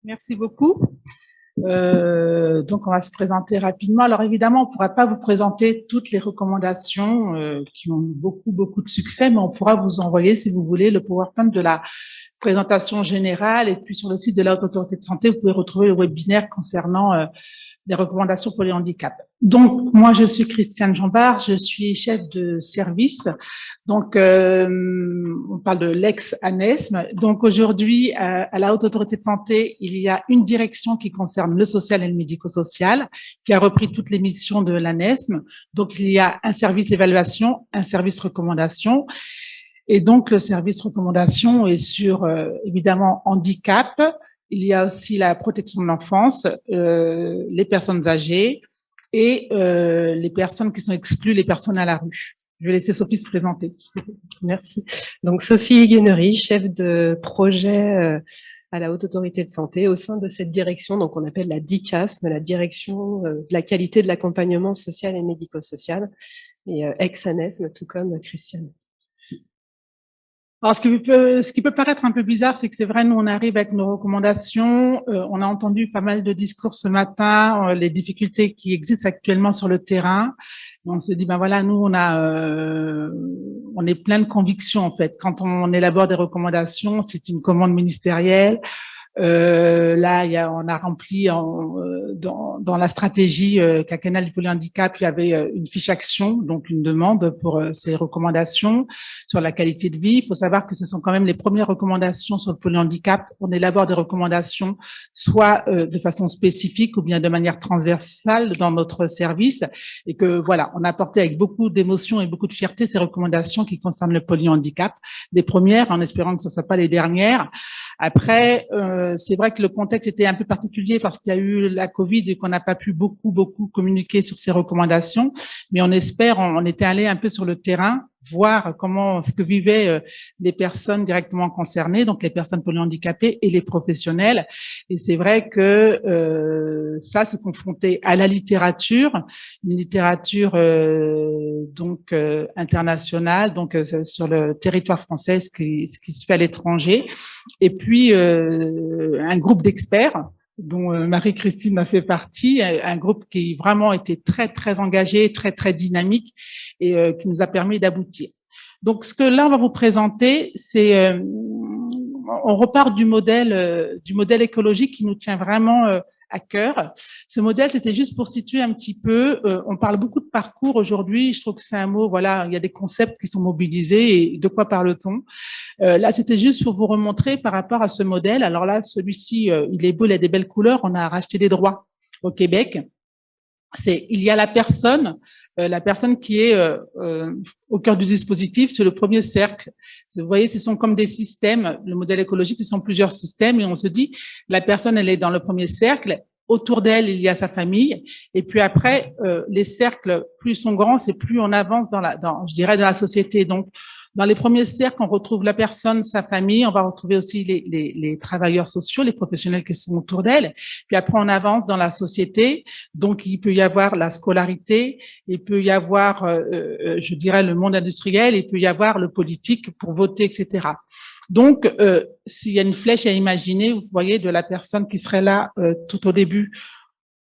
Merci beaucoup. Donc, on va se présenter rapidement. Alors, évidemment, on ne pourra pas vous présenter toutes les recommandations qui ont beaucoup de succès, mais on pourra vous envoyer, si vous voulez, le PowerPoint de la présentation générale. Et puis, sur le site de la Haute Autorité de Santé, vous pouvez retrouver le webinaire concernant les recommandations pour les handicaps. Donc, moi, je suis Christiane Jambard, je suis chef de service. Donc, on parle de l'ex-ANESM. Donc, aujourd'hui, à la Haute Autorité de Santé, il y a une direction qui concerne le social et le médico-social, qui a repris toutes les missions de l'ANESM. Donc, il y a un service évaluation, un service recommandation. Et donc, le service recommandation est sur, évidemment, handicap. Il y a aussi la protection de l'enfance, les personnes âgées et les personnes qui sont exclues, les personnes à la rue. Je vais laisser Sophie se présenter. Merci. Donc, Sophie Guénery, chef de projet à la Haute Autorité de Santé, au sein de cette direction, donc on appelle la DICASM, la direction de la qualité de l'accompagnement social et médico-social, et ex-ANESM, tout comme Christiane. Alors, ce qui peut paraître un peu bizarre, c'est que c'est vrai, nous, on arrive avec nos recommandations. On a entendu pas mal de discours ce matin, les difficultés qui existent actuellement sur le terrain. On se dit, ben voilà, nous, on est plein de convictions, en fait. Quand on élabore des recommandations, c'est une commande ministérielle. Là, on a rempli dans la stratégie quinquennale du polyhandicap, il y avait une fiche action, donc une demande pour ces recommandations sur la qualité de vie. Il faut savoir que ce sont quand même les premières recommandations sur le polyhandicap. On élabore des recommandations soit de façon spécifique ou bien de manière transversale dans notre service, et que voilà, on a apporté avec beaucoup d'émotion et beaucoup de fierté ces recommandations qui concernent le polyhandicap, des premières, en espérant que ce ne soient pas les dernières. Après, c'est vrai que le contexte était un peu particulier parce qu'il y a eu la Covid et qu'on n'a pas pu beaucoup communiquer sur ces recommandations. Mais on espère, on était allé un peu sur le terrain, voir ce que vivaient les personnes directement concernées, donc les personnes polyhandicapées et les professionnels. Et c'est vrai que ça, c'est confronté à la littérature, une littérature donc internationale, donc sur le territoire français, ce qui se fait à l'étranger. Et puis, un groupe d'experts dont Marie-Christine a fait partie, un groupe qui vraiment était très engagé, très dynamique et qui nous a permis d'aboutir. Donc, ce que là, on va vous présenter, c'est, on repart du modèle écologique qui nous tient vraiment à cœur. Ce modèle, c'était juste pour situer un petit peu. On parle beaucoup de parcours aujourd'hui. Je trouve que c'est un mot, voilà, il y a des concepts qui sont mobilisés. Et de quoi parle-t-on? Là, c'était juste pour vous remontrer par rapport à ce modèle. Alors là, celui-ci, il est beau, il a des belles couleurs. On a racheté des droits au Québec. Il y a la personne qui est au cœur du dispositif, c'est le premier cercle. Vous voyez, ce sont comme des systèmes. Le modèle écologique, ce sont plusieurs systèmes, et on se dit, la personne, elle est dans le premier cercle. Autour d'elle, il y a sa famille, et puis après, les cercles, plus sont grands, c'est plus on avance dans la société. Donc, dans les premiers cercles, on retrouve la personne, sa famille, on va retrouver aussi les travailleurs sociaux, les professionnels qui sont autour d'elle. Puis après, on avance dans la société. Donc, il peut y avoir la scolarité, il peut y avoir, je dirais, le monde industriel, il peut y avoir le politique pour voter, etc. Donc, s'il y a une flèche à imaginer, vous voyez, de la personne qui serait là tout au début,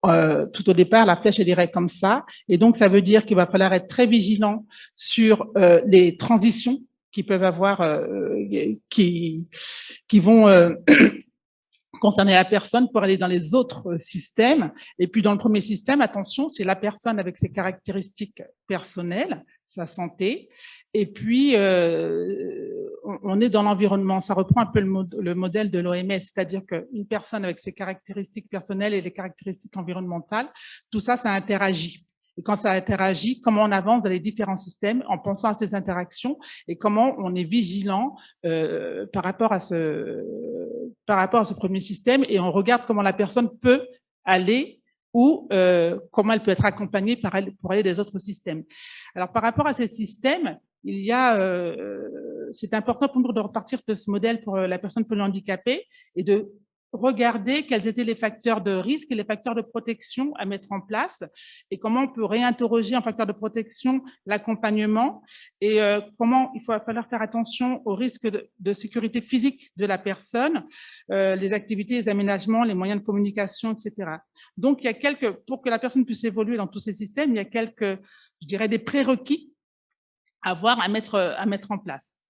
tout au départ, la flèche, elle irait comme ça. Et donc, ça veut dire qu'il va falloir être très vigilant sur les transitions qui peuvent avoir, qui vont concerner la personne pour aller dans les autres systèmes. Et puis, dans le premier système, attention, c'est la personne avec ses caractéristiques personnelles, sa santé. Et puis, on est dans l'environnement. Ça reprend un peu le modèle de l'OMS, c'est-à-dire qu'une personne avec ses caractéristiques personnelles et les caractéristiques environnementales, tout ça, ça interagit. Et quand ça interagit, comment on avance dans les différents systèmes en pensant à ces interactions et comment on est vigilant par rapport à ce premier système, et on regarde comment la personne peut aller ou comment elle peut être accompagnée pour aller des autres systèmes. Alors, par rapport à ces systèmes, il y a, c'est important pour nous de repartir de ce modèle pour la personne polyhandicapée et de regarder quels étaient les facteurs de risque et les facteurs de protection à mettre en place et comment on peut réinterroger en facteur de protection l'accompagnement et comment il va falloir faire attention aux risques de sécurité physique de la personne, les activités, les aménagements, les moyens de communication, etc. Donc, il y a pour que la personne puisse évoluer dans tous ces systèmes, il y a je dirais, des prérequis à mettre en place.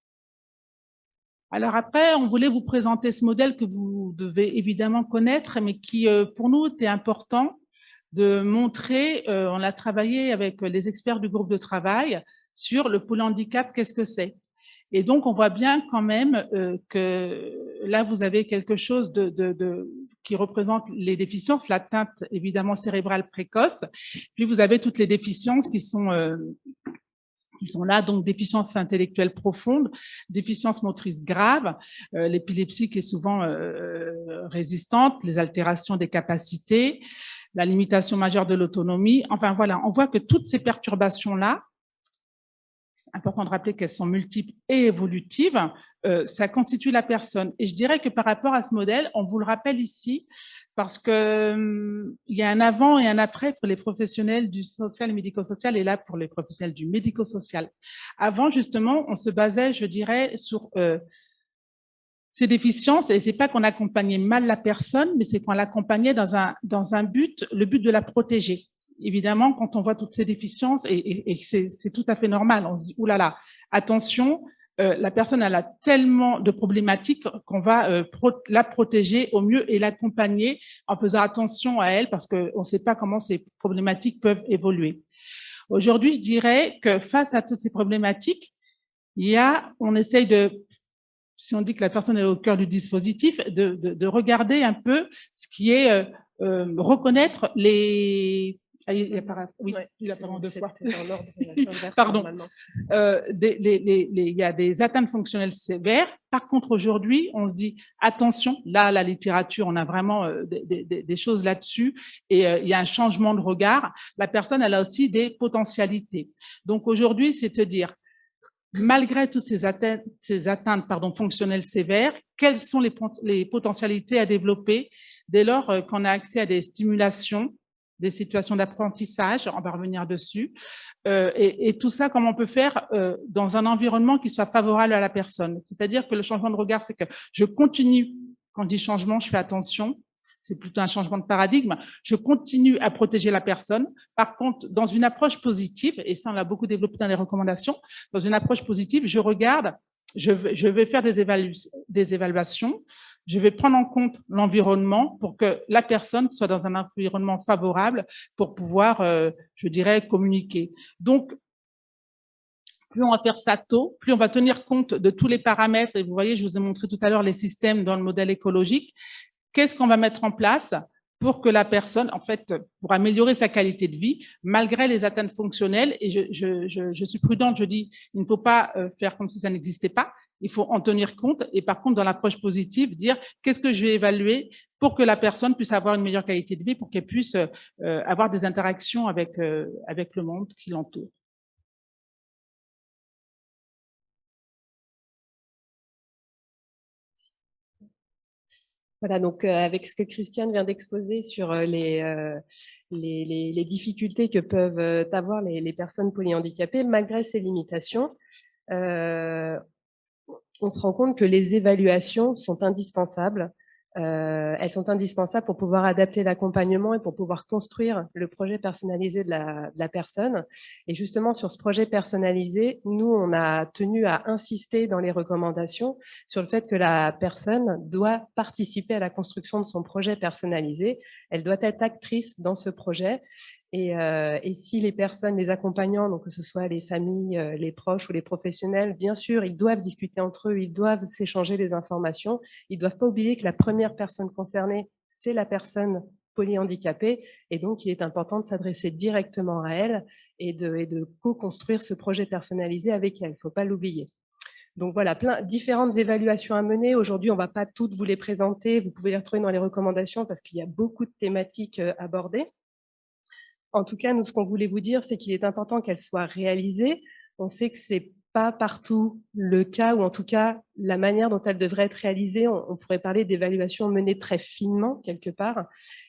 Alors après, on voulait vous présenter ce modèle que vous devez évidemment connaître, mais qui, pour nous, était important de montrer, on a travaillé avec les experts du groupe de travail sur le polyhandicap, qu'est-ce que c'est. Et donc, on voit bien quand même que là, vous avez quelque chose qui représente les déficiences, l'atteinte évidemment cérébrale précoce, puis vous avez toutes les déficiences qui sont là, donc déficience intellectuelle profonde, déficience motrice grave, l'épilepsie qui est souvent résistante, les altérations des capacités, la limitation majeure de l'autonomie. Enfin voilà, on voit que toutes ces perturbations-là, c'est important de rappeler qu'elles sont multiples et évolutives, ça constitue la personne. Et je dirais que par rapport à ce modèle, on vous le rappelle ici, parce que il y a un avant et un après pour les professionnels du social et médico-social, et là pour les professionnels du médico-social. Avant, justement, on se basait, je dirais, sur ces déficiences, et c'est pas qu'on accompagnait mal la personne, mais c'est qu'on l'accompagnait dans un but, le but de la protéger. Évidemment, quand on voit toutes ces déficiences, et c'est tout à fait normal, on se dit, oulala, attention, la personne elle a tellement de problématiques qu'on va la protéger au mieux et l'accompagner en faisant attention à elle, parce qu'on ne sait pas comment ces problématiques peuvent évoluer. Aujourd'hui, je dirais que face à toutes ces problématiques, on essaye si on dit que la personne est au cœur du dispositif, de regarder un peu ce qui est reconnaître les... Oui, ouais, il a parlé deux fois. Pardon. Il y a des atteintes fonctionnelles sévères. Par contre, aujourd'hui, on se dit attention. Là, la littérature, on a vraiment des choses là-dessus, et il y a un changement de regard. La personne, elle a aussi des potentialités. Donc aujourd'hui, c'est de se dire, malgré toutes ces atteintes fonctionnelles sévères, quelles sont les potentialités à développer dès lors qu'on a accès à des stimulations, des situations d'apprentissage, on va revenir dessus, et tout ça, comment on peut faire dans un environnement qui soit favorable à la personne. C'est-à-dire que le changement de regard, c'est que je continue, quand je dis changement, je fais attention, c'est plutôt un changement de paradigme, je continue à protéger la personne. Par contre, dans une approche positive, et ça on l'a beaucoup développé dans les recommandations, dans une approche positive, je regarde, je vais faire des évaluations, je vais prendre en compte l'environnement pour que la personne soit dans un environnement favorable pour pouvoir, je dirais, communiquer. Donc, plus on va faire ça tôt, plus on va tenir compte de tous les paramètres. Et vous voyez, je vous ai montré tout à l'heure les systèmes dans le modèle écologique. Qu'est-ce qu'on va mettre en place pour que la personne, en fait, pour améliorer sa qualité de vie, malgré les atteintes fonctionnelles. Et je suis prudente, je dis, il ne faut pas faire comme si ça n'existait pas. Il faut en tenir compte. Et par contre, dans l'approche positive, dire qu'est-ce que je vais évaluer pour que la personne puisse avoir une meilleure qualité de vie, pour qu'elle puisse avoir des interactions avec le monde qui l'entoure. Voilà, donc avec ce que Christiane vient d'exposer sur les difficultés que peuvent avoir les personnes polyhandicapées, malgré ces limitations, on se rend compte que les évaluations sont indispensables. Elles sont indispensables pour pouvoir adapter l'accompagnement et pour pouvoir construire le projet personnalisé de la personne. Et justement, sur ce projet personnalisé, nous, on a tenu à insister dans les recommandations sur le fait que la personne doit participer à la construction de son projet personnalisé. Elle doit être actrice dans ce projet. Et si les personnes, les accompagnants, donc que ce soit les familles, les proches ou les professionnels, bien sûr, ils doivent discuter entre eux, ils doivent s'échanger les informations. Ils ne doivent pas oublier que la première personne concernée, c'est la personne polyhandicapée. Et donc, il est important de s'adresser directement à elle et de co-construire ce projet personnalisé avec elle. Il ne faut pas l'oublier. Donc voilà, différentes évaluations à mener. Aujourd'hui, on ne va pas toutes vous les présenter. Vous pouvez les retrouver dans les recommandations parce qu'il y a beaucoup de thématiques abordées. En tout cas, nous, ce qu'on voulait vous dire, c'est qu'il est important qu'elles soient réalisées. On sait que ce n'est pas partout le cas, ou en tout cas, la manière dont elle devrait être réalisée, on pourrait parler d'évaluation menée très finement quelque part,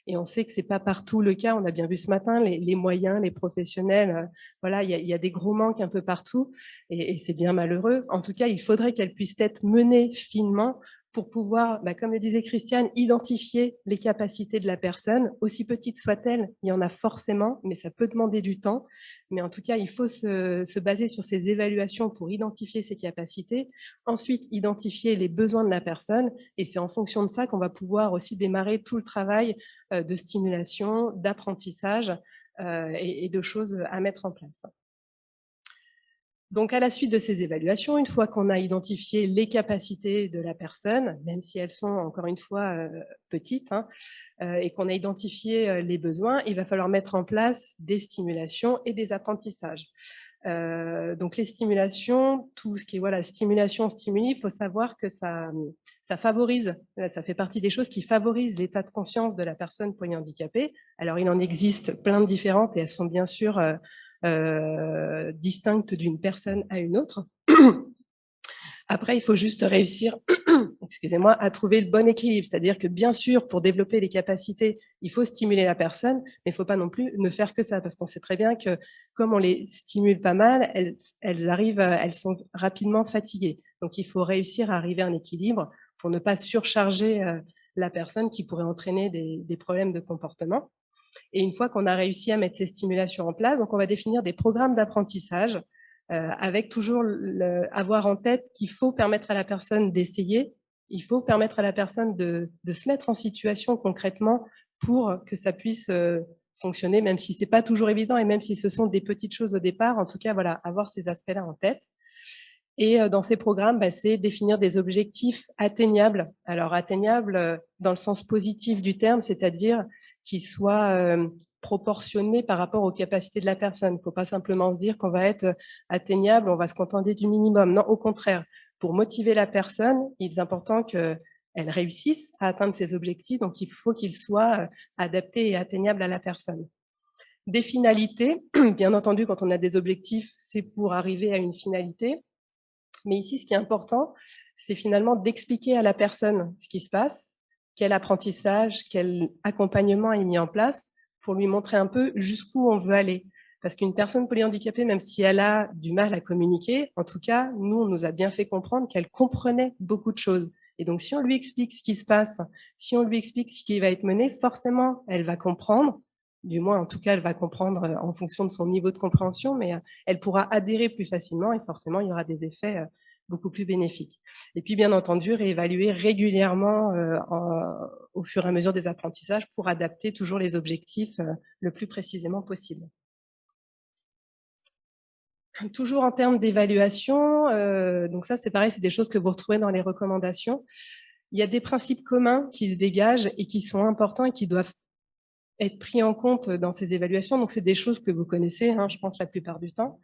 et on sait que c'est pas partout le cas. On a bien vu ce matin les moyens, les professionnels, voilà, il y a des gros manques un peu partout, et c'est bien malheureux. En tout cas, il faudrait qu'elle puisse être menée finement pour pouvoir, comme le disait Christiane, identifier les capacités de la personne, aussi petites soient-elles, il y en a forcément, mais ça peut demander du temps. Mais en tout cas, il faut se baser sur ces évaluations pour identifier ses capacités, ensuite identifier les besoins de la personne, et c'est en fonction de ça qu'on va pouvoir aussi démarrer tout le travail de stimulation, d'apprentissage et de choses à mettre en place. Donc, à la suite de ces évaluations, une fois qu'on a identifié les capacités de la personne, même si elles sont encore une fois petites, et qu'on a identifié les besoins, il va falloir mettre en place des stimulations et des apprentissages. Donc, les stimulations, tout ce qui est stimulation, stimuli, il faut savoir que ça favorise, ça fait partie des choses qui favorisent l'état de conscience de la personne polyhandicapée. Alors, il en existe plein de différentes et elles sont bien sûr distinctes d'une personne à une autre. Après, il faut juste réussir, excusez-moi, à trouver le bon équilibre. C'est-à-dire que bien sûr, pour développer les capacités, il faut stimuler la personne, mais il ne faut pas non plus ne faire que ça, parce qu'on sait très bien que comme on les stimule pas mal, elles sont rapidement fatiguées. Donc, il faut réussir à arriver à un équilibre pour ne pas surcharger la personne qui pourrait entraîner des problèmes de comportement. Et une fois qu'on a réussi à mettre ces stimulations en place, donc on va définir des programmes d'apprentissage avec toujours avoir en tête qu'il faut permettre à la personne d'essayer, il faut permettre à la personne de se mettre en situation concrètement pour que ça puisse fonctionner, même si c'est pas toujours évident et même si ce sont des petites choses au départ. En tout cas, voilà, avoir ces aspects-là en tête. Et dans ces programmes, c'est définir des objectifs atteignables. Alors atteignables dans le sens positif du terme, c'est-à-dire qu'ils soient proportionnés par rapport aux capacités de la personne. Il ne faut pas simplement se dire qu'on va être atteignable, on va se contenter du minimum. Non, au contraire, pour motiver la personne, il est important qu'elle réussisse à atteindre ses objectifs, donc il faut qu'ils soient adaptés et atteignables à la personne. Des finalités, bien entendu, quand on a des objectifs, c'est pour arriver à une finalité. Mais ici, ce qui est important, c'est finalement d'expliquer à la personne ce qui se passe, quel apprentissage, quel accompagnement est mis en place pour lui montrer un peu jusqu'où on veut aller. Parce qu'une personne polyhandicapée, même si elle a du mal à communiquer, en tout cas, nous, on nous a bien fait comprendre qu'elle comprenait beaucoup de choses. Et donc, si on lui explique ce qui se passe, si on lui explique ce qui va être mené, forcément, elle va comprendre. Du moins, en tout cas, elle va comprendre en fonction de son niveau de compréhension, mais elle pourra adhérer plus facilement et forcément, il y aura des effets beaucoup plus bénéfiques. Et puis, bien entendu, réévaluer régulièrement au fur et à mesure des apprentissages pour adapter toujours les objectifs le plus précisément possible. Toujours en termes d'évaluation, donc ça, c'est pareil, c'est des choses que vous retrouvez dans les recommandations. Il y a des principes communs qui se dégagent et qui sont importants et qui doivent être pris en compte dans ces évaluations. Donc, c'est des choses que vous connaissez, je pense, la plupart du temps.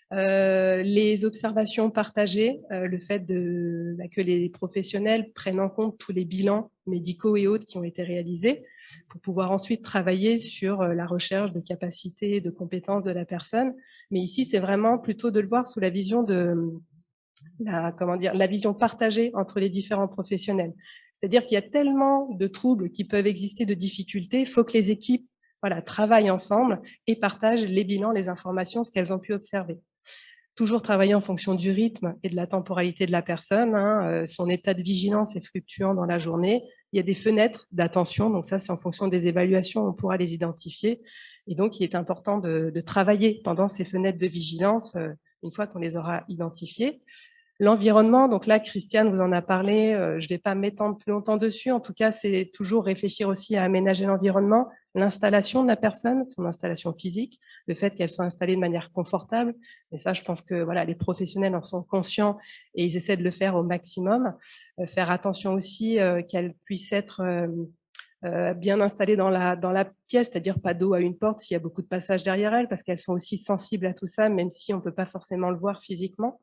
Les observations partagées, le fait que les professionnels prennent en compte tous les bilans médicaux et autres qui ont été réalisés pour pouvoir ensuite travailler sur la recherche de capacités, de compétences de la personne. Mais ici, c'est vraiment plutôt de le voir sous la vision de la vision partagée entre les différents professionnels. C'est-à-dire qu'il y a tellement de troubles qui peuvent exister, de difficultés, il faut que les équipes travaillent ensemble et partagent les bilans, les informations, ce qu'elles ont pu observer. Toujours travailler en fonction du rythme et de la temporalité de la personne. Son état de vigilance est fluctuant dans la journée. Il y a des fenêtres d'attention, donc ça, c'est en fonction des évaluations, on pourra les identifier. Et donc, il est important de travailler pendant ces fenêtres de vigilance, une fois qu'on les aura identifiées. L'environnement, donc là, Christiane vous en a parlé, je ne vais pas m'étendre plus longtemps dessus. En tout cas, c'est toujours réfléchir aussi à aménager l'environnement, l'installation de la personne, son installation physique, le fait qu'elle soit installée de manière confortable. Et ça, je pense que les professionnels en sont conscients et ils essaient de le faire au maximum. Faire attention aussi qu'elle puisse être bien installée dans la pièce, c'est-à-dire pas dos à une porte s'il y a beaucoup de passages derrière elle, parce qu'elles sont aussi sensibles à tout ça, même si on ne peut pas forcément le voir physiquement.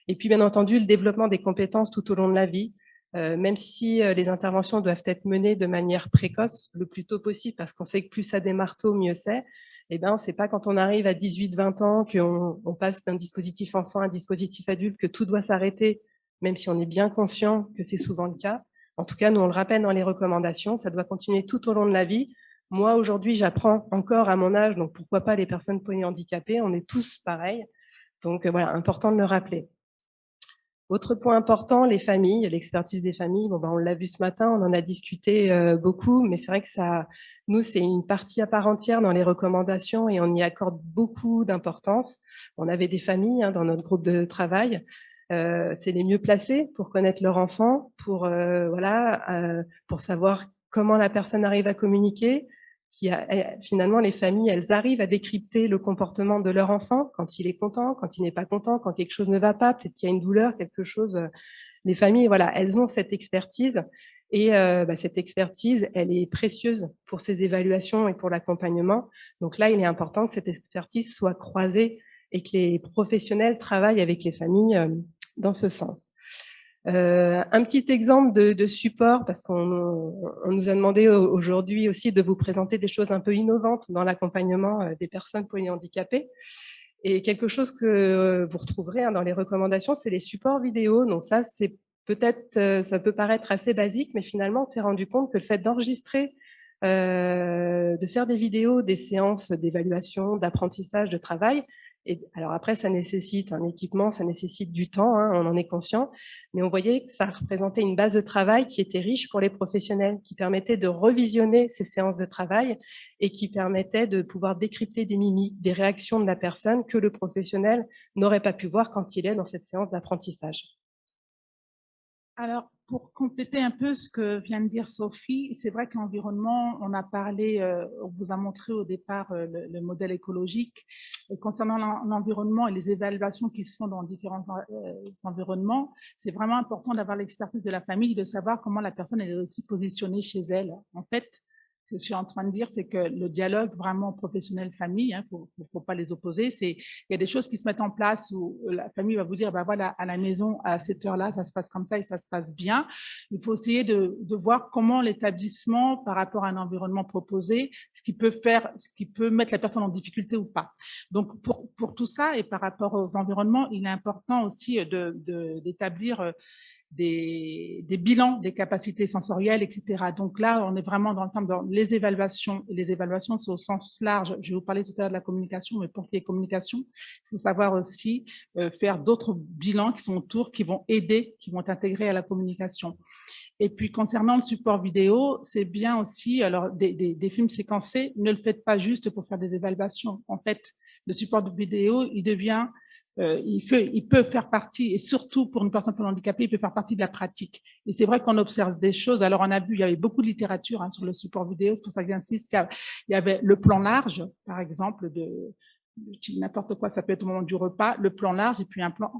Et puis, bien entendu, le développement des compétences tout au long de la vie, même si les interventions doivent être menées de manière précoce, le plus tôt possible, parce qu'on sait que plus ça démarre tôt, mieux c'est. C'est pas quand on arrive à 18-20 ans qu'on passe d'un dispositif enfant à un dispositif adulte que tout doit s'arrêter même si on est bien conscient que c'est souvent le cas. En tout cas, nous, on le rappelle dans les recommandations, ça doit continuer tout au long de la vie. Moi, aujourd'hui, j'apprends encore à mon âge, donc pourquoi pas les personnes polyhandicapées, on est tous pareils. Donc voilà, important de le rappeler. Autre point important, les familles, l'expertise des familles. Bon, on l'a vu ce matin, on en a discuté beaucoup, mais c'est vrai que nous, c'est une partie à part entière dans les recommandations et on y accorde beaucoup d'importance. On avait des familles dans notre groupe de travail. C'est les mieux placés pour connaître leur enfant, pour savoir comment la personne arrive à communiquer. Finalement, les familles, elles arrivent à décrypter le comportement de leur enfant quand il est content, quand il n'est pas content, quand quelque chose ne va pas, peut-être qu'il y a une douleur, quelque chose. Les familles, voilà, elles ont cette expertise et cette expertise, elle est précieuse pour ces évaluations et pour l'accompagnement. Donc là, il est important que cette expertise soit croisée et que les professionnels travaillent avec les familles dans ce sens. Un petit exemple de support, parce qu'on nous a demandé aujourd'hui aussi de vous présenter des choses un peu innovantes dans l'accompagnement des personnes polyhandicapées. Et quelque chose que vous retrouverez dans les recommandations, c'est les supports vidéo. Donc ça, c'est peut-être, ça peut paraître assez basique, mais finalement, on s'est rendu compte que le fait d'enregistrer, de faire des vidéos, des séances d'évaluation, d'apprentissage, de travail, et alors après, ça nécessite un équipement, ça nécessite du temps, on en est conscient, mais on voyait que ça représentait une base de travail qui était riche pour les professionnels, qui permettait de revisionner ces séances de travail et qui permettait de pouvoir décrypter des mimiques, des réactions de la personne que le professionnel n'aurait pas pu voir quand il est dans cette séance d'apprentissage. Alors, pour compléter un peu ce que vient de dire Sophie, c'est vrai que l'environnement, on a parlé, on vous a montré au départ le modèle écologique. Et concernant l'environnement et les évaluations qui se font dans différents environnements, c'est vraiment important d'avoir l'expertise de la famille, de savoir comment la personne est aussi positionnée chez elle. En fait, ce que je suis en train de dire, c'est que le dialogue vraiment professionnel-famille, faut pas les opposer. Il y a des choses qui se mettent en place où la famille va vous dire, bah voilà, à la maison, à cette heure-là, ça se passe comme ça et ça se passe bien. Il faut essayer de voir comment l'établissement, par rapport à un environnement proposé, ce qui peut mettre la personne en difficulté ou pas. Donc, pour tout ça et par rapport aux environnements, il est important aussi d'établir des bilans des capacités sensorielles, etc. Donc là, on est vraiment dans le terme de les évaluations. Les évaluations, c'est au sens large. Je vais vous parler tout à l'heure de la communication, mais pour qu'il y ait communication, il faut savoir aussi faire d'autres bilans qui sont autour, qui vont aider, qui vont intégrer à la communication. Et puis, concernant le support vidéo, c'est bien aussi, alors, des films séquencés, ne le faites pas juste pour faire des évaluations. En fait, le support de vidéo, il peut faire partie, et surtout pour une personne handicapée, il peut faire partie de la pratique. Et c'est vrai qu'on observe des choses. Alors, on a vu, il y avait beaucoup de littérature sur le support vidéo, pour ça que j'insiste. Il y avait le plan large, par exemple, n'importe quoi, ça peut être au moment du repas, le plan large, et puis un plan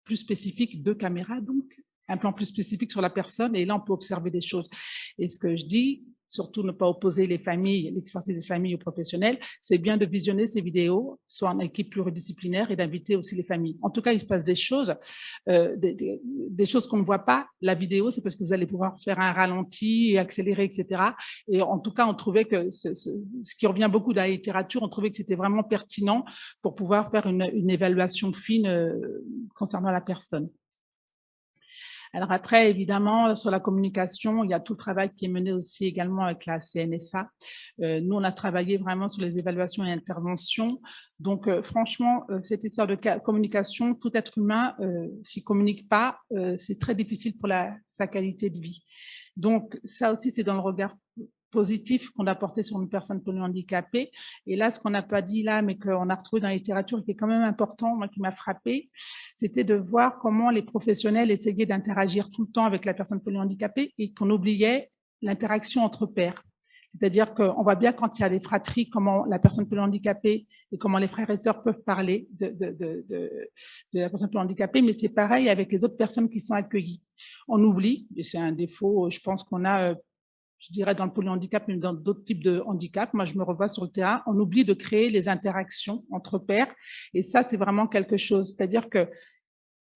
plus spécifique de caméra, donc un plan plus spécifique sur la personne, et là, on peut observer des choses. Et ce que je dis, surtout ne pas opposer les familles, l'expertise des familles aux professionnels, c'est bien de visionner ces vidéos, soit en équipe pluridisciplinaire, et d'inviter aussi les familles. En tout cas, il se passe des choses, des choses qu'on ne voit pas. La vidéo, c'est parce que vous allez pouvoir faire un ralenti, et accélérer, etc. Et en tout cas, on trouvait que ce qui revient beaucoup dans la littérature, on trouvait que c'était vraiment pertinent pour pouvoir faire une évaluation fine concernant la personne. Alors après, évidemment, sur la communication, il y a tout le travail qui est mené aussi également avec la CNSA. Nous, on a travaillé vraiment sur les évaluations et interventions. Donc, franchement, cette histoire de communication, tout être humain, s'il communique pas, c'est très difficile pour sa qualité de vie. Donc, ça aussi, c'est dans le regard positif qu'on a porté sur une personne polyhandicapée. Et là, ce qu'on n'a pas dit là, mais qu'on a retrouvé dans la littérature, qui est quand même important, moi, qui m'a frappé, c'était de voir comment les professionnels essayaient d'interagir tout le temps avec la personne polyhandicapée et qu'on oubliait l'interaction entre pairs. C'est-à-dire qu'on voit bien quand il y a des fratries, comment la personne polyhandicapée et comment les frères et sœurs peuvent parler de la personne polyhandicapée, mais c'est pareil avec les autres personnes qui sont accueillies. On oublie, et c'est un défaut, je pense qu'on a je dirais dans le polyhandicap, mais dans d'autres types de handicap. Moi, je me revois sur le terrain. On oublie de créer les interactions entre pairs. Et ça, c'est vraiment quelque chose. C'est-à-dire que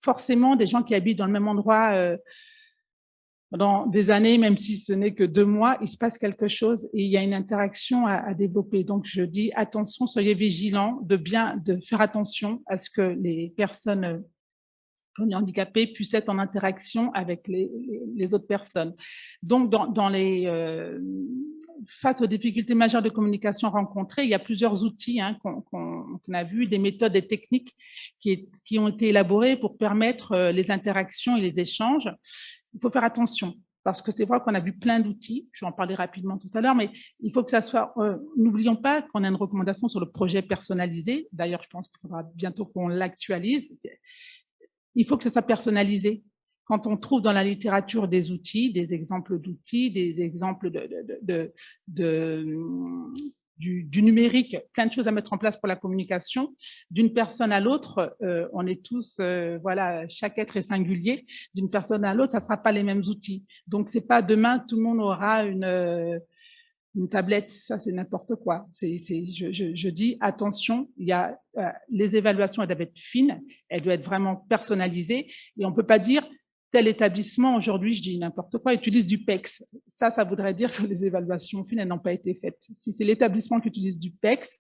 forcément, des gens qui habitent dans le même endroit pendant des années, même si ce n'est que 2 mois, il se passe quelque chose et il y a une interaction à développer. Donc, je dis attention, soyez vigilants de faire attention à ce que les personnes polyhandicapés puissent être en interaction avec les autres personnes. Donc, face aux difficultés majeures de communication rencontrées, il y a plusieurs outils qu'on a vus, des méthodes et techniques qui ont été élaborées pour permettre les interactions et les échanges. Il faut faire attention, parce que c'est vrai qu'on a vu plein d'outils, je vais en parler rapidement tout à l'heure, mais il faut que ça soit, n'oublions pas qu'on a une recommandation sur le projet personnalisé. D'ailleurs, je pense qu'il faudra bientôt qu'on l'actualise. Il faut que ça soit personnalisé. Quand on trouve dans la littérature des outils, des exemples d'outils, des exemples du numérique, plein de choses à mettre en place pour la communication, d'une personne à l'autre, on est tous, voilà, chaque être est singulier, d'une personne à l'autre, ça ne sera pas les mêmes outils. Donc, c'est pas demain, tout le monde aura une tablette, ça c'est n'importe quoi. Je dis attention, il y a les évaluations, elles doivent être fines, elles doivent être vraiment personnalisées, et on peut pas dire tel établissement aujourd'hui, je dis n'importe quoi, utilise du PEX. Ça voudrait dire que les évaluations fines, elles n'ont pas été faites. Si c'est l'établissement qui utilise du PEX,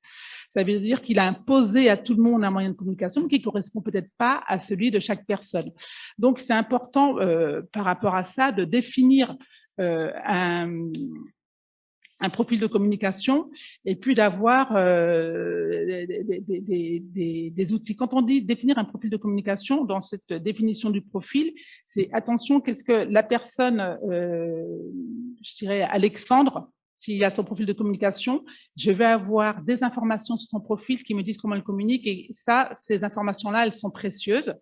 ça veut dire qu'il a imposé à tout le monde un moyen de communication qui correspond peut-être pas à celui de chaque personne. Donc c'est important par rapport à ça de définir un profil de communication et puis d'avoir des outils. Quand on dit définir un profil de communication, dans cette définition du profil, c'est attention, qu'est-ce que la personne, je dirais Alexandre, s'il a son profil de communication, je vais avoir des informations sur son profil qui me disent comment elle communique, et ça, ces informations-là, elles sont précieuses.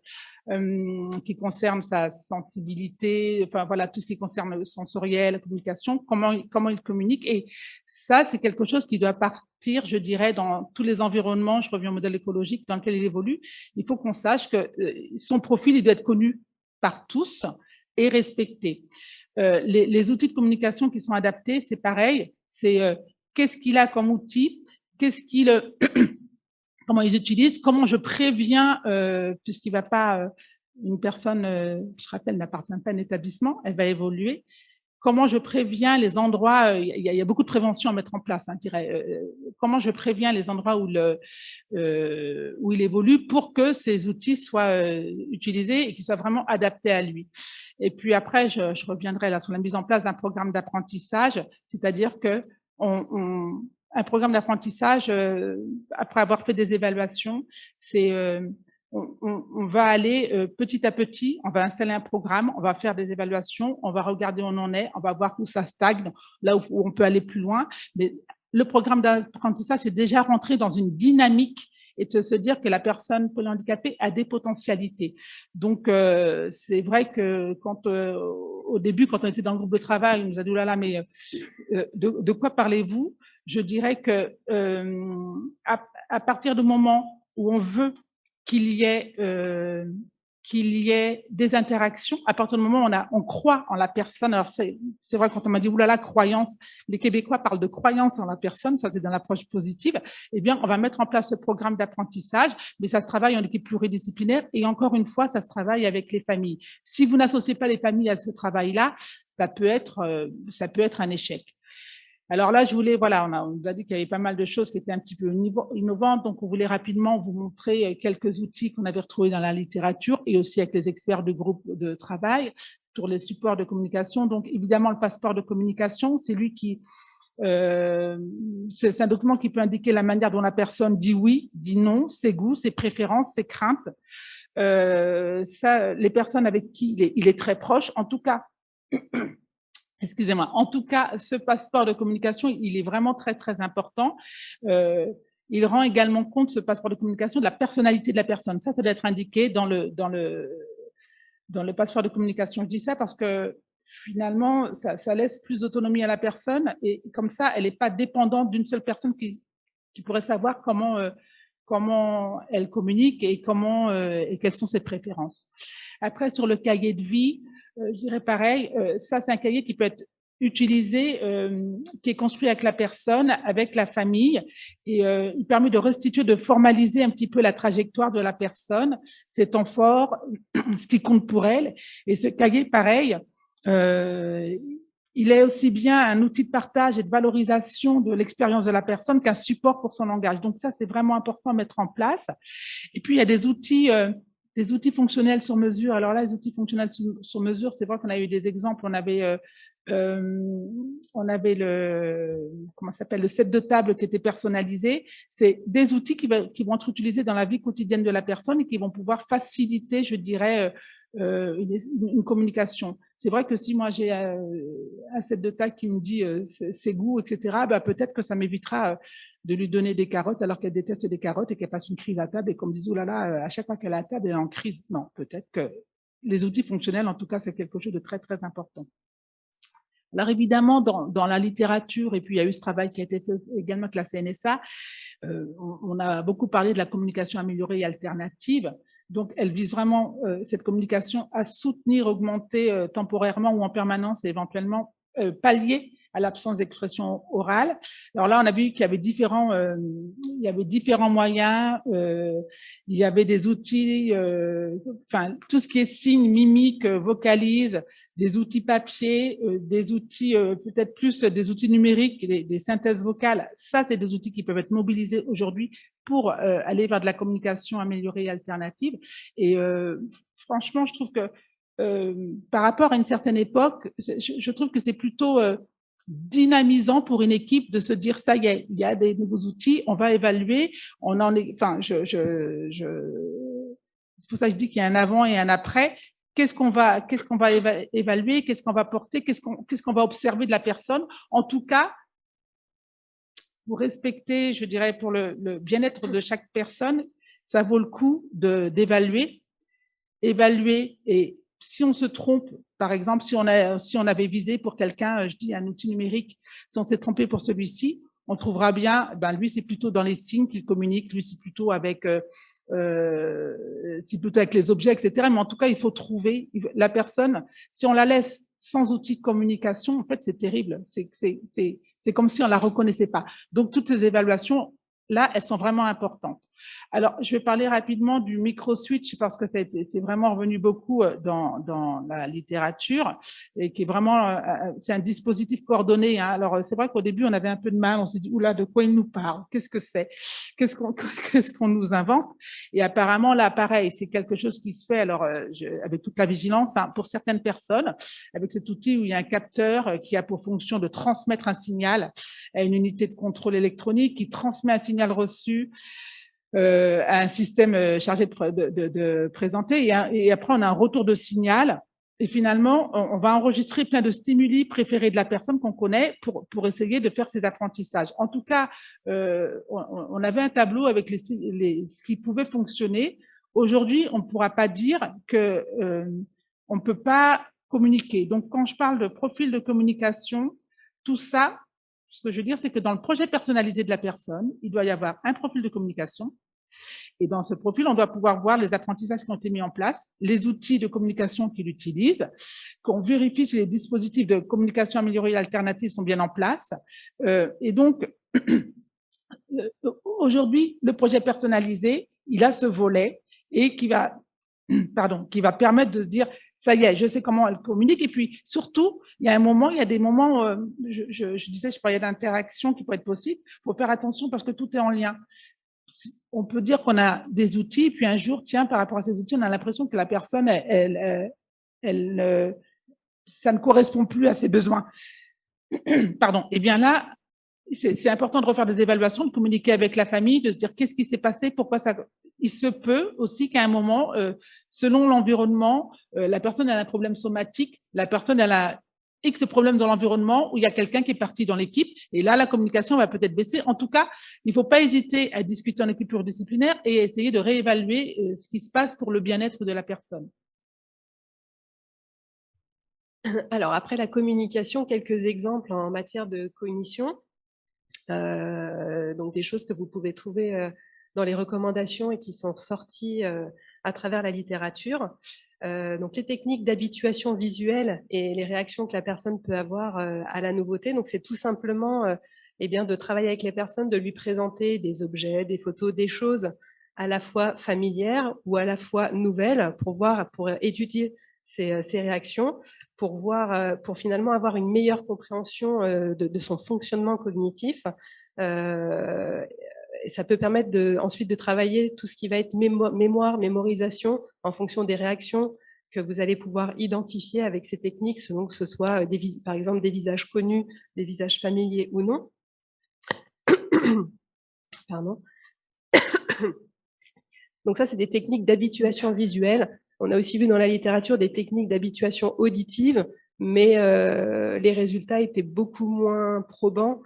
Qui concerne sa sensibilité, enfin voilà, tout ce qui concerne le sensoriel, la communication, comment il communique. Et ça, c'est quelque chose qui doit partir, je dirais, dans tous les environnements, je reviens au modèle écologique dans lequel il évolue. Il faut qu'on sache que son profil, il doit être connu par tous et respecté. Les outils de communication qui sont adaptés, c'est pareil, c'est qu'est-ce qu'il a comme outil, qu'est-ce qu'il comment ils utilisent, comment je préviens, puisqu'il ne va pas, une personne, je rappelle, n'appartient pas à un établissement, elle va évoluer. Comment je préviens les endroits, il y a beaucoup de prévention à mettre en place, je dirais. Comment je préviens les endroits où il évolue pour que ces outils soient utilisés et qu'ils soient vraiment adaptés à lui. Et puis après, je reviendrai là sur la mise en place d'un programme d'apprentissage, c'est-à-dire que un programme d'apprentissage, après avoir fait des évaluations, c'est on va aller petit à petit, on va installer un programme, on va faire des évaluations, on va regarder où on en est, on va voir où ça stagne, là où on peut aller plus loin. Mais le programme d'apprentissage, c'est déjà rentrer dans une dynamique et de se dire que la personne polyhandicapée a des potentialités. Donc, c'est vrai que quand au début, quand on était dans le groupe de travail, on nous a dit, oh là là, mais de quoi parlez-vous? Je dirais que à partir du moment où on veut qu'il y ait des interactions, à partir du moment où on croit en la personne. Alors c'est vrai, quand on m'a dit oulala, croyance, les Québécois parlent de croyance en la personne, ça c'est dans l'approche positive. Eh bien, on va mettre en place ce programme d'apprentissage, mais ça se travaille en équipe pluridisciplinaire et encore une fois, ça se travaille avec les familles. Si vous n'associez pas les familles à ce travail-là, ça peut être un échec. Alors là, je voulais, voilà, on nous a dit qu'il y avait pas mal de choses qui étaient un petit peu innovantes, donc on voulait rapidement vous montrer quelques outils qu'on avait retrouvés dans la littérature et aussi avec les experts du groupe de travail pour les supports de communication. Donc évidemment, le passeport de communication, c'est lui qui, c'est un document qui peut indiquer la manière dont la personne dit oui, dit non, ses goûts, ses préférences, ses craintes. Ça, les personnes avec qui il est très proche, en tout cas. Excusez-moi. En tout cas, ce passeport de communication, il est vraiment très, très important. Il rend également compte, ce passeport de communication, de la personnalité de la personne. Ça doit être indiqué dans le passeport de communication. Je dis ça parce que finalement, ça laisse plus d'autonomie à la personne et comme ça, elle n'est pas dépendante d'une seule personne qui pourrait savoir comment elle communique et et quelles sont ses préférences. Après, sur le cahier de vie, je dirais pareil, ça c'est un cahier qui peut être utilisé, qui est construit avec la personne, avec la famille, et il permet de restituer, de formaliser un petit peu la trajectoire de la personne, ses temps forts, ce qui compte pour elle. Et ce cahier, pareil, il est aussi bien un outil de partage et de valorisation de l'expérience de la personne qu'un support pour son langage. Donc ça, c'est vraiment important à mettre en place. Et puis, il y a des outils des outils fonctionnels sur mesure. Alors là, les outils fonctionnels sur mesure, c'est vrai qu'on a eu des exemples. On avait comment s'appelle, le set de table qui était personnalisé. C'est des outils qui vont être utilisés dans la vie quotidienne de la personne et qui vont pouvoir faciliter, je dirais, une communication. C'est vrai que si moi j'ai un set de table qui me dit ses goûts, etc., bah, peut-être que ça m'évitera de lui donner des carottes alors qu'elle déteste des carottes et qu'elle fasse une crise à table et qu'on me dise, oh là là, à chaque fois qu'elle est à table, elle est en crise. Non, peut-être que les outils fonctionnels, en tout cas, c'est quelque chose de très, très important. Alors évidemment, dans la littérature, et puis il y a eu ce travail qui a été fait également avec la CNSA, on a beaucoup parlé de la communication améliorée et alternative. Donc, elle vise vraiment cette communication à soutenir, augmenter temporairement ou en permanence et éventuellement pallier à l'absence d'expression orale. Alors là, on a vu qu'il y avait différents moyens. Il y avait des outils, enfin tout ce qui est signe, mimique, vocalise, des outils papier, des outils peut-être plus des outils numériques, des synthèses vocales. Ça, c'est des outils qui peuvent être mobilisés aujourd'hui pour aller vers de la communication améliorée et alternative. Et franchement, je trouve que par rapport à une certaine époque, je trouve que c'est plutôt dynamisant pour une équipe de se dire ça y est, il y a des nouveaux outils, on va évaluer, on en est, enfin, c'est pour ça que je dis qu'il y a un avant et un après. Qu'est-ce qu'on va évaluer, qu'est-ce qu'on va porter, qu'est-ce qu'on va observer de la personne. En tout cas, pour respecter, je dirais, pour le bien-être de chaque personne, ça vaut le coup d'évaluer, et si on se trompe, par exemple, si on avait visé pour quelqu'un, je dis un outil numérique, si on s'est trompé pour celui-ci, on trouvera bien, ben lui c'est plutôt dans les signes qu'il communique, lui c'est plutôt avec les objets, etc. Mais en tout cas, il faut trouver la personne. Si on la laisse sans outil de communication, en fait, c'est terrible. C'est comme si on la reconnaissait pas. Donc toutes ces évaluations là, elles sont vraiment importantes. Alors, je vais parler rapidement du micro-switch parce que c'est vraiment revenu beaucoup dans la littérature et qui est vraiment, c'est un dispositif coordonné. Hein. Alors, c'est vrai qu'au début, on avait un peu de mal, on s'est dit, oula, de quoi il nous parle? Qu'est-ce que c'est? Qu'est-ce qu'on nous invente? Et apparemment, là, pareil, c'est quelque chose qui se fait, alors, avec toute la vigilance, hein, pour certaines personnes, avec cet outil où il y a un capteur qui a pour fonction de transmettre un signal à une unité de contrôle électronique qui transmet un signal reçu à un système chargé de présenter. Et après, on a un retour de signal. Et finalement, on va enregistrer plein de stimuli préférés de la personne qu'on connaît pour essayer de faire ces apprentissages. En tout cas, on avait un tableau avec ce qui pouvait fonctionner. Aujourd'hui, on ne pourra pas dire que on ne peut pas communiquer. Donc, quand je parle de profil de communication, tout ça, ce que je veux dire, c'est que dans le projet personnalisé de la personne, il doit y avoir un profil de communication. Et dans ce profil, on doit pouvoir voir les apprentissages qui ont été mis en place, les outils de communication qu'il utilise, qu'on vérifie si les dispositifs de communication améliorée et alternative sont bien en place. Et donc, aujourd'hui, le projet personnalisé, il a ce volet et qui va permettre de se dire, ça y est, je sais comment elle communique. Et puis, surtout, il y a des moments, je disais, je parlais d'interaction qui peut être possible. Il faut faire attention parce que tout est en lien. On peut dire qu'on a des outils, et puis un jour, tiens, par rapport à ces outils, on a l'impression que la personne, ça ne correspond plus à ses besoins. Pardon. Eh bien là, c'est important de refaire des évaluations, de communiquer avec la famille, de se dire qu'est-ce qui s'est passé, pourquoi ça. Il se peut aussi qu'à un moment, selon l'environnement, la personne a un problème somatique, la personne elle a X problèmes dans l'environnement où il y a quelqu'un qui est parti dans l'équipe et là la communication va peut-être baisser. En tout cas, il ne faut pas hésiter à discuter en équipe pluridisciplinaire et essayer de réévaluer ce qui se passe pour le bien-être de la personne. Alors après la communication, quelques exemples en matière de cognition. Donc des choses que vous pouvez trouver dans les recommandations et qui sont sorties à travers la littérature. Donc les techniques d'habituation visuelle et les réactions que la personne peut avoir à la nouveauté. Donc c'est tout simplement eh bien, de travailler avec les personnes, de lui présenter des objets, des photos, des choses à la fois familières ou à la fois nouvelles pour étudier ces réactions, pour finalement avoir une meilleure compréhension de son fonctionnement cognitif ça peut permettre ensuite de travailler tout ce qui va être mémoire, mémorisation, en fonction des réactions que vous allez pouvoir identifier avec ces techniques, selon que ce soit, par exemple, des visages connus, des visages familiers ou non. Pardon. Donc ça, c'est des techniques d'habituation visuelle. On a aussi vu dans la littérature des techniques d'habituation auditive, mais les résultats étaient beaucoup moins probants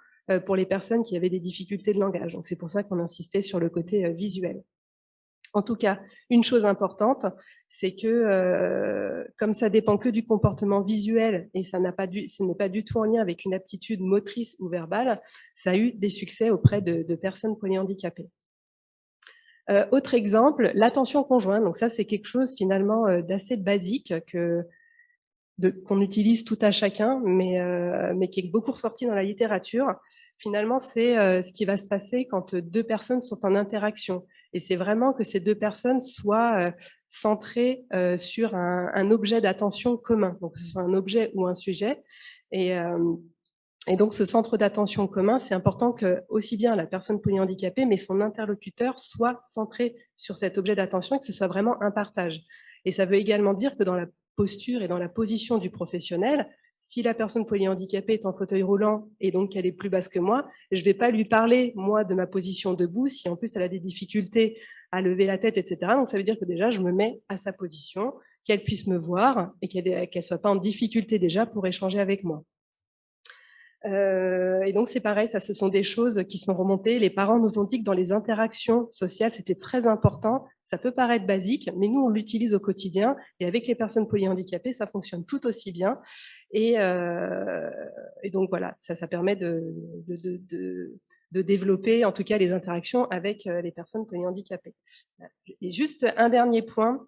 pour les personnes qui avaient des difficultés de langage. Donc c'est pour ça qu'on insistait sur le côté visuel. En tout cas, une chose importante, c'est que comme ça dépend que du comportement visuel et ce n'est pas du tout en lien avec une aptitude motrice ou verbale, ça a eu des succès auprès de personnes polyhandicapées. Autre exemple, l'attention conjointe. Donc ça, c'est quelque chose finalement d'assez basique qu'on utilise tout à chacun, mais qui est beaucoup ressorti dans la littérature. Finalement, c'est ce qui va se passer quand deux personnes sont en interaction. Et c'est vraiment que ces deux personnes soient centrées sur un objet d'attention commun, donc que ce soit un objet ou un sujet. Et donc, ce centre d'attention commun, c'est important que aussi bien la personne polyhandicapée, mais son interlocuteur soit centré sur cet objet d'attention et que ce soit vraiment un partage. Et ça veut également dire que dans la posture et dans la position du professionnel, si la personne polyhandicapée est en fauteuil roulant et donc qu'elle est plus basse que moi, je ne vais pas lui parler, moi, de ma position debout, si en plus elle a des difficultés à lever la tête, etc. Donc, ça veut dire que déjà, je me mets à sa position, qu'elle puisse me voir et qu'elle ne soit pas en difficulté déjà pour échanger avec moi. Et donc, c'est pareil, ça, ce sont des choses qui sont remontées. Les parents nous ont dit que dans les interactions sociales, c'était très important. Ça peut paraître basique, mais nous, on l'utilise au quotidien. Et avec les personnes polyhandicapées, ça fonctionne tout aussi bien. Et donc, voilà, ça permet de développer, en tout cas, les interactions avec les personnes polyhandicapées. Et juste un dernier point.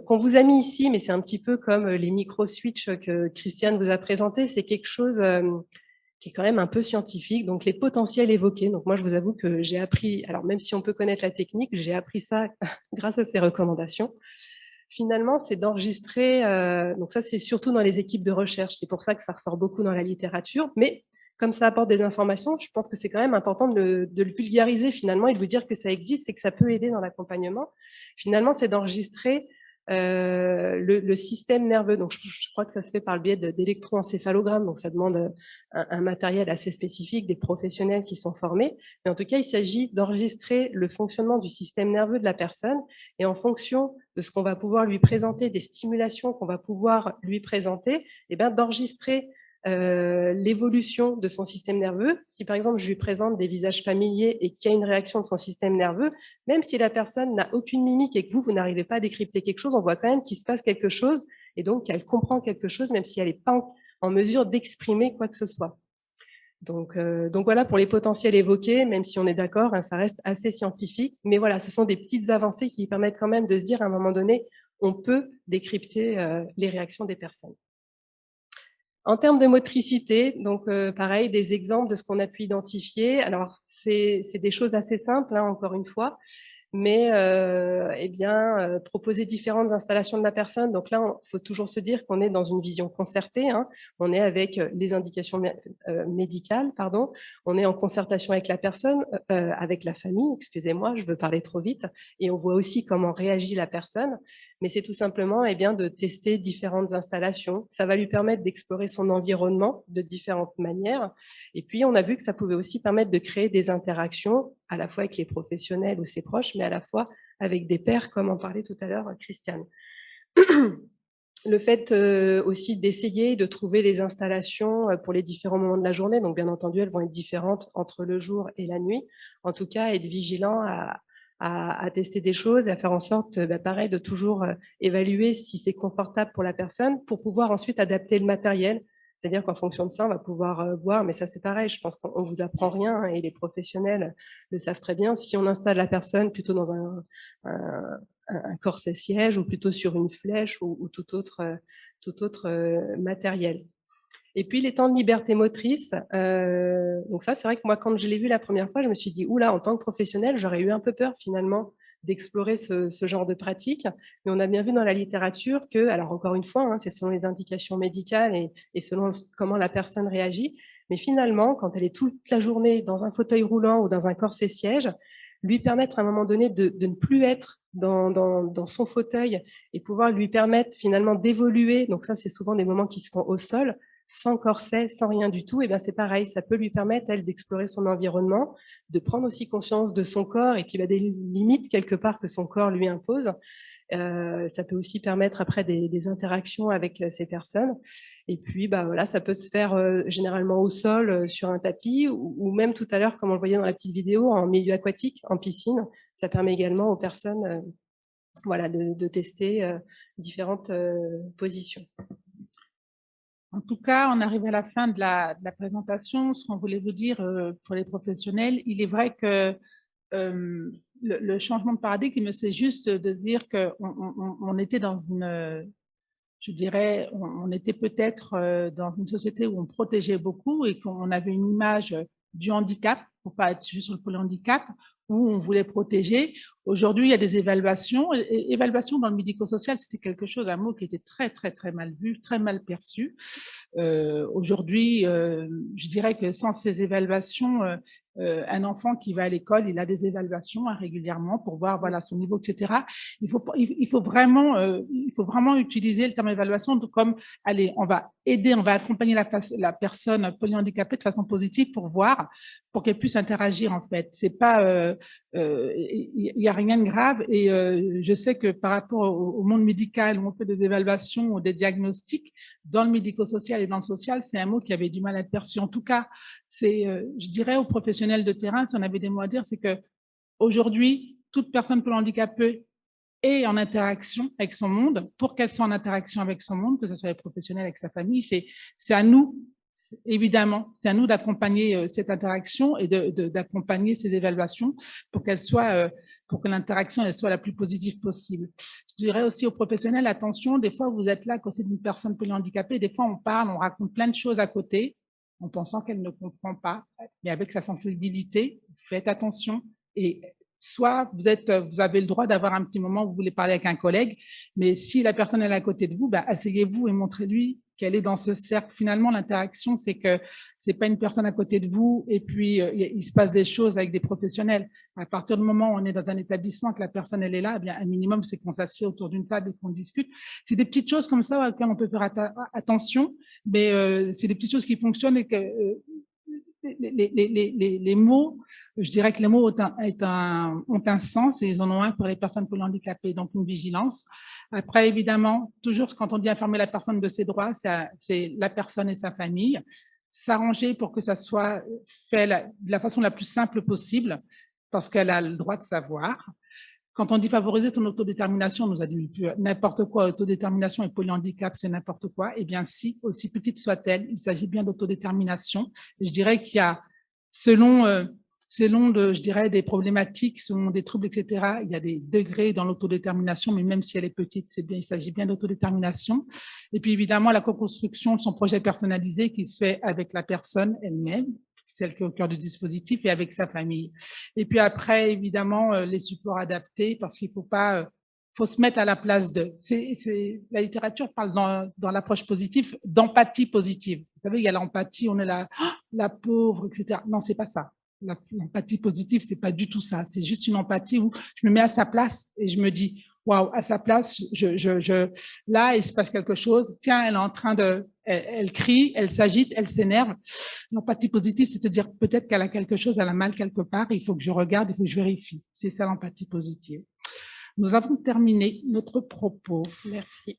Qu'on vous a mis ici, mais c'est un petit peu comme les micro-switches que Christiane vous a présenté, c'est quelque chose qui est quand même un peu scientifique, donc les potentiels évoqués. Donc moi, je vous avoue que j'ai appris, alors même si on peut connaître la technique, j'ai appris ça grâce à ces recommandations. Finalement, c'est d'enregistrer, donc ça c'est surtout dans les équipes de recherche, c'est pour ça que ça ressort beaucoup dans la littérature, mais comme ça apporte des informations, je pense que c'est quand même important de le vulgariser finalement et de vous dire que ça existe et que ça peut aider dans l'accompagnement. Finalement, c'est d'enregistrer le système nerveux. Donc, je crois que ça se fait par le biais d'électroencéphalogramme. Donc, ça demande un matériel assez spécifique, des professionnels qui sont formés. Mais en tout cas, il s'agit d'enregistrer le fonctionnement du système nerveux de la personne et en fonction de ce qu'on va pouvoir lui présenter, des stimulations qu'on va pouvoir lui présenter, et bien d'enregistrer l'évolution de son système nerveux. Si par exemple je lui présente des visages familiers et qu'il y a une réaction de son système nerveux, même si la personne n'a aucune mimique et que vous n'arrivez pas à décrypter quelque chose, on voit quand même qu'il se passe quelque chose et donc qu'elle comprend quelque chose même si elle n'est pas en mesure d'exprimer quoi que ce soit. Donc voilà pour les potentiels évoqués, même si on est d'accord, hein, ça reste assez scientifique, mais voilà, ce sont des petites avancées qui permettent quand même de se dire à un moment donné, on peut décrypter les réactions des personnes. En termes de motricité, donc pareil, des exemples de ce qu'on a pu identifier. Alors, c'est des choses assez simples, hein, encore une fois, mais proposer différentes installations de la personne. Donc là, il faut toujours se dire qu'on est dans une vision concertée. Hein. On est avec les indications médicales, pardon. On est en concertation avec la personne, avec la famille, excusez-moi, je veux parler trop vite. Et on voit aussi comment réagit la personne. Mais c'est tout simplement de tester différentes installations. Ça va lui permettre d'explorer son environnement de différentes manières. Et puis, on a vu que ça pouvait aussi permettre de créer des interactions, à la fois avec les professionnels ou ses proches, mais à la fois avec des pairs, comme en parlait tout à l'heure Christiane. Le fait aussi d'essayer de trouver les installations pour les différents moments de la journée. Donc, bien entendu, elles vont être différentes entre le jour et la nuit. En tout cas, être vigilant à tester des choses et à faire en sorte, pareil, de toujours évaluer si c'est confortable pour la personne pour pouvoir ensuite adapter le matériel. C'est-à-dire qu'en fonction de ça, on va pouvoir voir, mais ça c'est pareil, je pense qu'on vous apprend rien et les professionnels le savent très bien. Si on installe la personne plutôt dans un corset siège ou plutôt sur une flèche ou tout autre matériel. Et puis, les temps de liberté motrice, donc ça, c'est vrai que moi, quand je l'ai vu la première fois, je me suis dit, oula, en tant que professionnel, j'aurais eu un peu peur finalement d'explorer ce genre de pratique. Mais on a bien vu dans la littérature que, alors encore une fois, hein, c'est selon les indications médicales et selon comment la personne réagit, Mais finalement, quand elle est toute la journée dans un fauteuil roulant ou dans un corset-siège, lui permettre à un moment donné de ne plus être dans son fauteuil et pouvoir lui permettre finalement d'évoluer. Donc ça, c'est souvent des moments qui se font au sol, sans corset, sans rien du tout. Et bien c'est pareil, ça peut lui permettre, elle, d'explorer son environnement, de prendre aussi conscience de son corps et puis des limites quelque part que son corps lui impose. Ça peut aussi permettre après des interactions avec ces personnes. Et puis, voilà, ça peut se faire généralement au sol, sur un tapis, ou même tout à l'heure, comme on le voyait dans la petite vidéo, en milieu aquatique, en piscine. Ça permet également aux personnes voilà, de tester différentes positions. En tout cas, on arrive à la fin de la présentation. Ce qu'on voulait vous dire pour les professionnels, il est vrai que le changement de paradigme, c'est juste de dire qu'on était dans une, je dirais, on était peut-être dans une société où on protégeait beaucoup et qu'on avait une image du handicap, pour pas être juste sur le pôle handicap, où on voulait protéger. Aujourd'hui, il y a des évaluations. Évaluation dans le médico-social, c'était quelque chose, un mot qui était très, très, très mal vu, très mal perçu. Aujourd'hui, je dirais que sans ces évaluations, un enfant qui va à l'école, il a des évaluations régulièrement pour voir voilà son niveau, etc. Il faut vraiment utiliser le terme évaluation comme allez, on va aider, on va accompagner la personne polyhandicapée de façon positive pour qu'elle puisse interagir en fait. C'est pas il y a rien de grave et je sais que par rapport au monde médical où on fait des évaluations ou des diagnostics dans le médico-social et dans le social, c'est un mot qui avait du mal à être perçu. En tout cas, c'est je dirais aux professionnels de terrain, si on avait des mots à dire, c'est que aujourd'hui, toute personne polyhandicapée est en interaction avec son monde. Pour qu'elle soit en interaction avec son monde, que ce soit les professionnels avec sa famille, c'est à nous, évidemment, c'est à nous d'accompagner cette interaction et d'accompagner ces évaluations pour qu'elles soient, pour que l'interaction elle soit la plus positive possible. Je dirais aussi aux professionnels, attention, des fois vous êtes là à côté d'une personne polyhandicapée, des fois on parle, on raconte plein de choses à côté, en pensant qu'elle ne comprend pas, mais avec sa sensibilité, faites attention et soit vous avez le droit d'avoir un petit moment où vous voulez parler avec un collègue, mais si la personne est à côté de vous, asseyez-vous et montrez-lui qu'elle est dans ce cercle. Finalement, l'interaction, c'est que c'est pas une personne à côté de vous et puis il se passe des choses avec des professionnels. À partir du moment où on est dans un établissement, que la personne elle est là, bien un minimum, c'est qu'on s'assied autour d'une table et qu'on discute. C'est des petites choses comme ça auxquelles on peut faire attention, mais c'est des petites choses qui fonctionnent et que les mots, je dirais que les mots ont un sens et ils en ont un pour les personnes polyhandicapées, donc une vigilance. Après, évidemment, toujours quand on dit informer la personne de ses droits, c'est la personne et sa famille. S'arranger pour que ça soit fait de la façon la plus simple possible, parce qu'elle a le droit de savoir. Quand on dit favoriser son autodétermination, on nous a dit n'importe quoi, autodétermination et polyhandicap, c'est n'importe quoi. Eh bien, si, aussi petite soit-elle, il s'agit bien d'autodétermination. Je dirais qu'il y a, selon je dirais, des problématiques, selon des troubles, etc., il y a des degrés dans l'autodétermination, mais même si elle est petite, c'est bien, il s'agit bien d'autodétermination. Et puis, évidemment, la co-construction de son projet personnalisé qui se fait avec la personne elle-même, celle qui est au cœur du dispositif et avec sa famille. Et puis après, évidemment, les supports adaptés parce qu'il faut se mettre à la place de. La littérature parle dans l'approche positive d'empathie positive. Vous savez, il y a l'empathie, on est là, oh, la pauvre, etc. Non, c'est pas ça. L'empathie positive, c'est pas du tout ça. C'est juste une empathie où je me mets à sa place et je me dis, waouh, à sa place, là, il se passe quelque chose. Tiens, elle est en train elle crie, elle s'agite, elle s'énerve. L'empathie positive, c'est de dire peut-être qu'elle a quelque chose, elle a mal quelque part, il faut que je regarde, il faut que je vérifie. C'est ça l'empathie positive. Nous avons terminé notre propos. Merci.